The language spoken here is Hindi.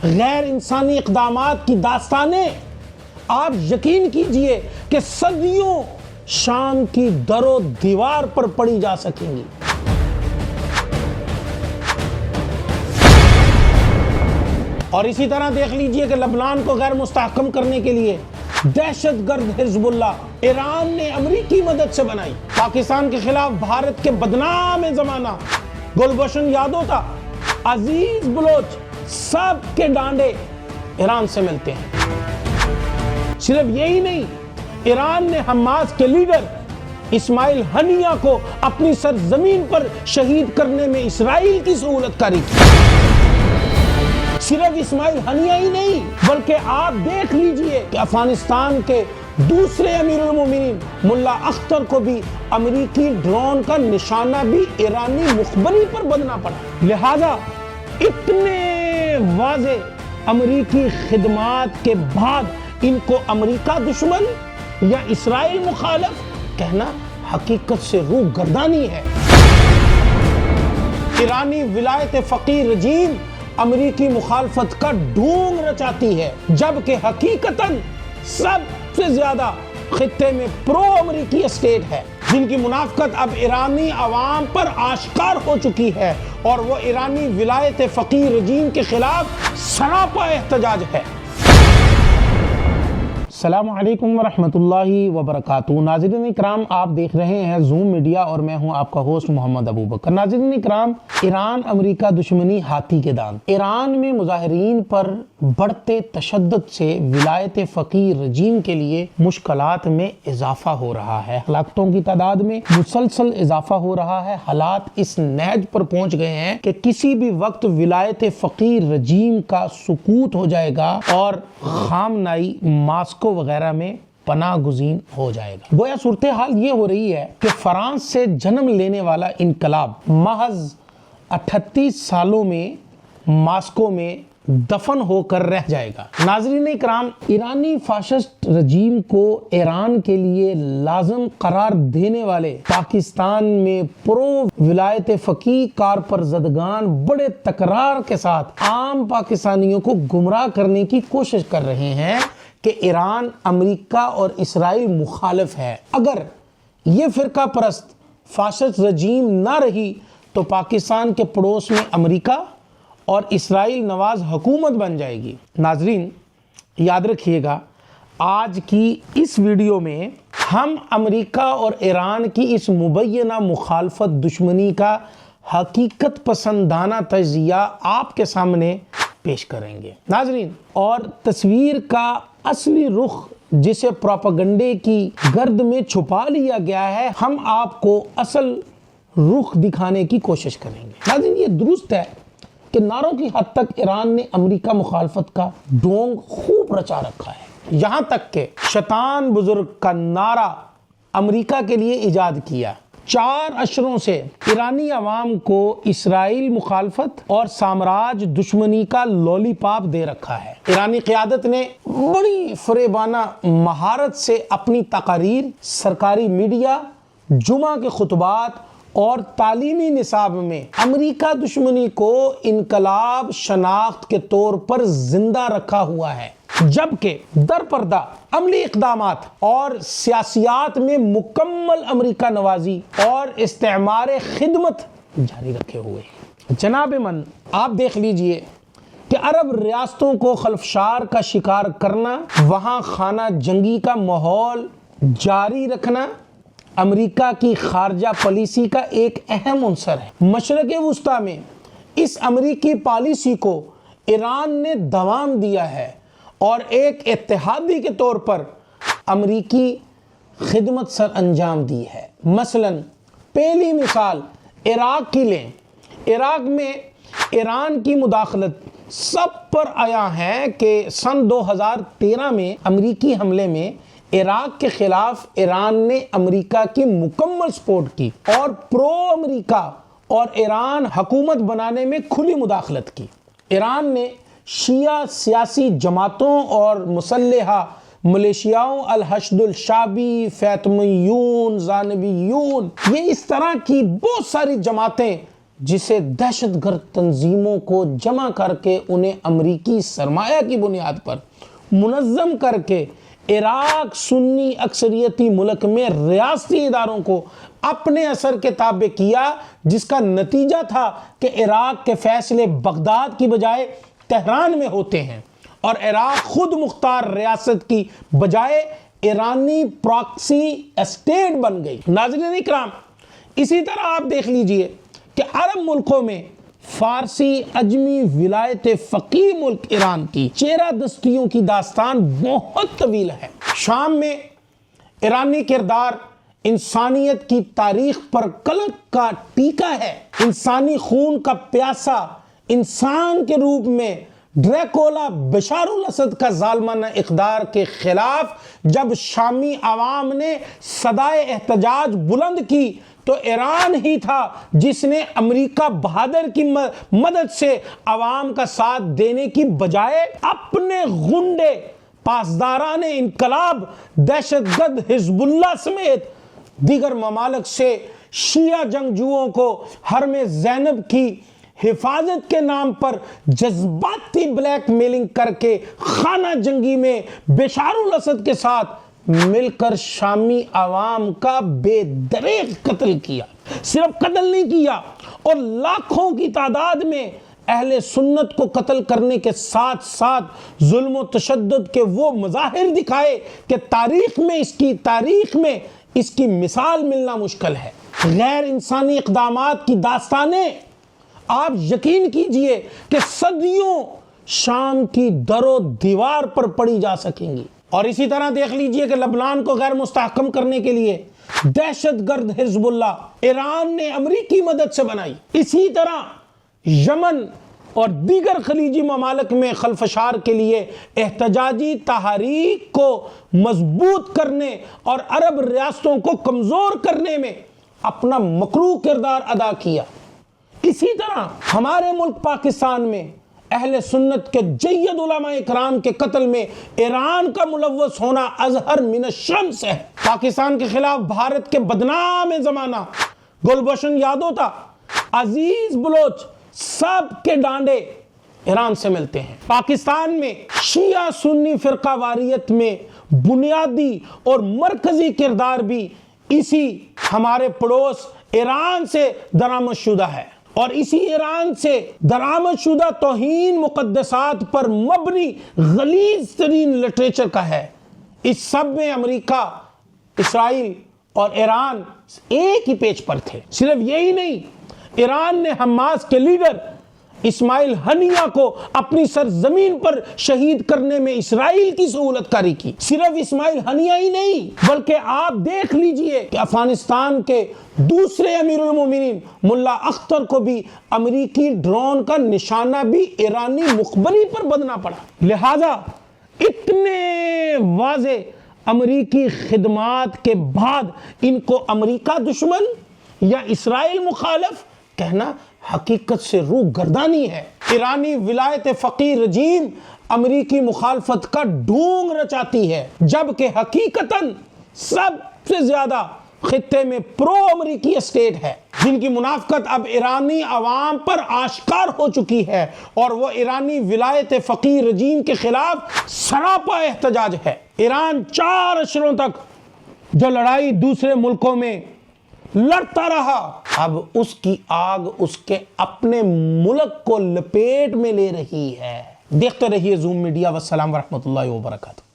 गैर इंसानी इक़दामात की दास्तानें आप यकीन कीजिए कि सदियों शाम की दरो दीवार पर पड़ी जा सकेंगी। और इसी तरह देख लीजिए कि लबनान को गैर मुस्तहकम करने के लिए दहशतगर्द हिजबुल्लाह ईरान ने अमेरिकी मदद से बनाई। पाकिस्तान के खिलाफ भारत के बदनाम जमाना गुलबशन यादव था, अजीज बलोच, सब के डांडे ईरान से मिलते हैं। सिर्फ यही नहीं, ईरान ने हमास के लीडर इस्माइल हनिया को अपनी सरजमीन पर शहीद करने में इसराइल की सहूलतकारी की। सिर्फ इस्माइल हनिया ही नहीं, बल्कि आप देख लीजिए कि अफगानिस्तान के दूसरे अमीरुल मोमिनीन मुल्ला अख्तर को भी अमेरिकी ड्रोन का निशाना भी ईरानी मुखबरी पर बनना पड़ा। लिहाजा इतने वाज़े अमेरिकी खिदमात के बाद इनको अमेरिका दुश्मन या इसराइल मुखालिफ कहना हकीकत से रूह गर्दानी है। ईरानी विलायत फ़कीर रजीम अमेरिकी मुखालफत का ढोंग रचाती है, जबकि हकीकतन सबसे ज्यादा खित्ते में प्रो अमेरिकी स्टेट है, जिनकी मुनाफकत अब ईरानी अवाम पर आश्कार हो चुकी है और वो ईरानी विलायत फ़कीर रजीम के खिलाफ सरापा एहतजाज है। अस्सलामु अलैकुम वरहमतुल्लाहि वबरकातुहू। नाज़रीन इकराम, आप देख रहे हैं ज़ूम मीडिया और मैं हूं आपका होस्ट मोहम्मद अबू बकर। नाज़रीन इकराम, ईरान अमेरिका दुश्मनी हाथी के दांत। ईरान में मुजाहिरीन पर बढ़ते तशद्दुद से विलायत फ़कीर रजीम के लिए मुश्किलात में इजाफा हो रहा है। हलाकतों की तादाद में मुसलसल इजाफा हो रहा है। हालात इस नहज पर पहुंच गए हैं कि किसी भी वक्त विलायत फ़कीर रजीम का सुकूत हो जाएगा और खामनाई मास्को वगैरह में पनाह गुज़ीन हो जाएगा। गोया सूरत हाल ये हो रही है कि फ्रांस से जन्म लेने वाला इनकलाब महज 38 सालों में मास्को में दफन होकर रह जाएगा। नाज़रीन इकराम, ईरानी फाशिस्ट रजीम को ईरान के लिए लाज़िम करार देने वाले पाकिस्तान में प्रो विलायत फ़कीह कारपरज़दगान बड़े तकरार के साथ आम पाकिस्तानियों को गुमराह करने की कोशिश कर रहे हैं कि ईरान अमेरिका और इसराइल मुखालिफ है। अगर ये फ़िरका परस्त फाशिस्ट रजीम ना रही तो पाकिस्तान के पड़ोस में अमेरिका और इसराइल नवाज हुकूमत बन जाएगी। नाजरीन याद रखिएगा, आज की इस वीडियो में हम अमेरिका और ईरान की इस मुबैना मुखालफत दुश्मनी का हकीकत पसंदाना तजिया आपके सामने पेश करेंगे। नाजरीन, और तस्वीर का असली रुख जिसे प्रोपेगेंडे की गर्द में छुपा लिया गया है, हम आपको असल रुख दिखाने की कोशिश करेंगे। नाजरीन, ये दुरुस्त है कि नारों की हद तक ईरान ने अमेरिका मुखालफत का ढोंग खूब रचा रखा है। यहाँ तक के शैतान बुजुर्ग का नारा अमेरिका के लिए इजाद किया। 4 अशरों से ईरानी अवाम को इसराइल मुखालफत और साम्राज्य दुश्मनी का लॉलीपॉप दे रखा है। ईरानी क़यादत ने बड़ी फरेबाना महारत से अपनी तकारीर, सरकारी मीडिया, जुमा के खुतबात और तालीमी निसाब में अमेरिका दुश्मनी को इनकलाब शनाख्त के तौर पर जिंदा रखा हुआ है, जबकि दरपर्दा अमली इक़दामात और सियासियात में मुकम्मल अमेरिका नवाजी और इस्तेमार खिदमत जारी रखे हुए। जनाब मन, आप देख लीजिए कि अरब रियासतों को खलफशार का शिकार करना, वहाँ खाना जंगी का माहौल जारी रखना अमेरिका की खारजा पॉलिसी का एक अहम अंसर है। मशरक़ वुस्ता में इस अमेरिकी पॉलिसी को ईरान ने दवाम दिया है और एक इत्तेहादी के तौर पर अमेरिकी खिदमत सर अंजाम दी है। मसलन पहली मिसाल इराक की लें। इराक में ईरान की मुदाखलत सब पर आया है कि सन 2013 में अमेरिकी हमले में इराक के खिलाफ ईरान ने अमेरिका की मुकम्मल सपोर्ट की और प्रो अमेरिका और ईरान हुकूमत बनाने में खुली मुदाखलत की। ईरान ने शिया सियासी जमातों और मुसल्लहा मलेशियाओं अल-हश्दुल शाबी, फैतमियून, जानबियून, ये इस तरह की बहुत सारी जमातें जिसे दहशतगर्द तंजीमों को जमा करके उन्हें अमरीकी सरमाया की बुनियाद पर मुनज़्ज़म करके इराक सुन्नी अक्सरियती मुल्क में रियासती इदारों को अपने असर के ताबे किया, जिसका नतीजा था कि इराक के फैसले बगदाद की बजाय तेहरान में होते हैं और इराक खुद मुख्तार रियासत की बजाय ईरानी प्रॉक्सी स्टेट बन गई। नाज़रीन इकराम, इसी तरह आप देख लीजिए कि अरब मुल्कों में फारसी अजमी विलायत फ़कीह मुल्क ईरान की चेहरा दस्तियों की दास्तान बहुत तवील है। शाम में ईरानी किरदार इंसानियत की तारीख पर कलंक का टीका है। इंसानी खून का प्यासा इंसान के रूप में ड्रैकोला बशारुल असद का जालमाना इक़दार के खिलाफ जब शामी आवाम ने सदाए एहतजाज बुलंद की तो ईरान ही था जिसने अमेरिका बहादुर की मदद से आवाम का साथ देने की बजाय अपने गुंडे पासदारान इनकलाब दहशतगर्द हिजबुल्लाह समेत दीगर ममालिक से शिया जंगजुओं को हरम ज़ैनब की हिफाजत के नाम पर जज्बाती ब्लैकमेलिंग करके खाना जंगी में बशारुल असद के साथ मिलकर शामी आवाम का बेदरेग कत्ल किया। सिर्फ कत्ल नहीं किया और लाखों की तादाद में अहले सुन्नत को कत्ल करने के साथ साथ जुल्म व तशद्दुद के वो मज़ाहिर दिखाए कि तारीख में इसकी मिसाल मिलना मुश्किल है। गैर इंसानी इक़दामात की दास्तानें आप यकीन कीजिए कि सदियों शाम की दरो दीवार पर पड़ी जा सकेंगी। और इसी तरह देख लीजिए कि लबनान को गैर मुस्तहकम करने के लिए दहशतगर्द हिजबुल्लाह ईरान ने अमरीकी मदद से बनाई। इसी तरह यमन और दीगर खलीजी ममालिक में खलफशार के लिए एहतजाजी तहरीक को मजबूत करने और अरब रियासतों को कमज़ोर करने में अपना मकरू किरदार अदा किया। इसी तरह हमारे मुल्क पाकिस्तान में अहले सुन्नत के जय्यद उलमा इकराम के कत्ल में ईरान का मुलव्वस होना अजहर मिन शम्स है। पाकिस्तान के खिलाफ भारत के बदनाम ज़माना गुलबशन यादव था, अजीज बलोच, सब के डांडे ईरान से मिलते हैं। पाकिस्तान में शिया सुन्नी फिरकावारियत में बुनियादी और मरकजी किरदार भी इसी हमारे पड़ोस ईरान से दरामदशुदा है और इसी ईरान से दरामदशुदा तौहीन मुक़द्दसात पर मबनी गलीज़ तरीन लिटरेचर का है। इस सब में अमेरिका, इसराइल और ईरान एक ही पेज पर थे। सिर्फ यही नहीं, ईरान ने हमास के लीडर इस्माइल हनिया को अपनी सरजमीन पर शहीद करने में इसराइल की सहूलतकारी की। सिर्फ इस्माइल हनिया ही नहीं, बल्कि आप देख लीजिए कि अफगानिस्तान के दूसरे अमीरुल मोमिनीन मुल्ला अख्तर को भी अमेरिकी ड्रोन का निशाना भी ईरानी मुखबरी पर बदना पड़ा। लिहाजा इतने वाज़े अमेरिकी खिदमात के बाद इनको अमेरिका दुश्मन या इसराइल मुखालिफ कहना हकीकत से रूह गर्दानी है। ईरानी विलायत फ़कीह रजीम अमेरिकी मुखालफत का ढोंग रचाती है, जबकि हकीकतन सबसे ज्यादा खित्ते में प्रो अमेरिकी स्टेट है, जिनकी मुनाफकत अब ईरानी अवाम पर आश्कार हो चुकी है और वो ईरानी विलायत फ़कीह रजीम के खिलाफ सरापा एहतजाज है। ईरान 4 अशरों तक जो लड़ाई दूसरे मुल्कों में लड़ता रहा, अब उसकी आग उसके अपने मुल्क को लपेट में ले रही है। देखते रहिए ज़ूम मीडिया। वस्सलाम वरहमतुल्लाहि वबरकातुहू।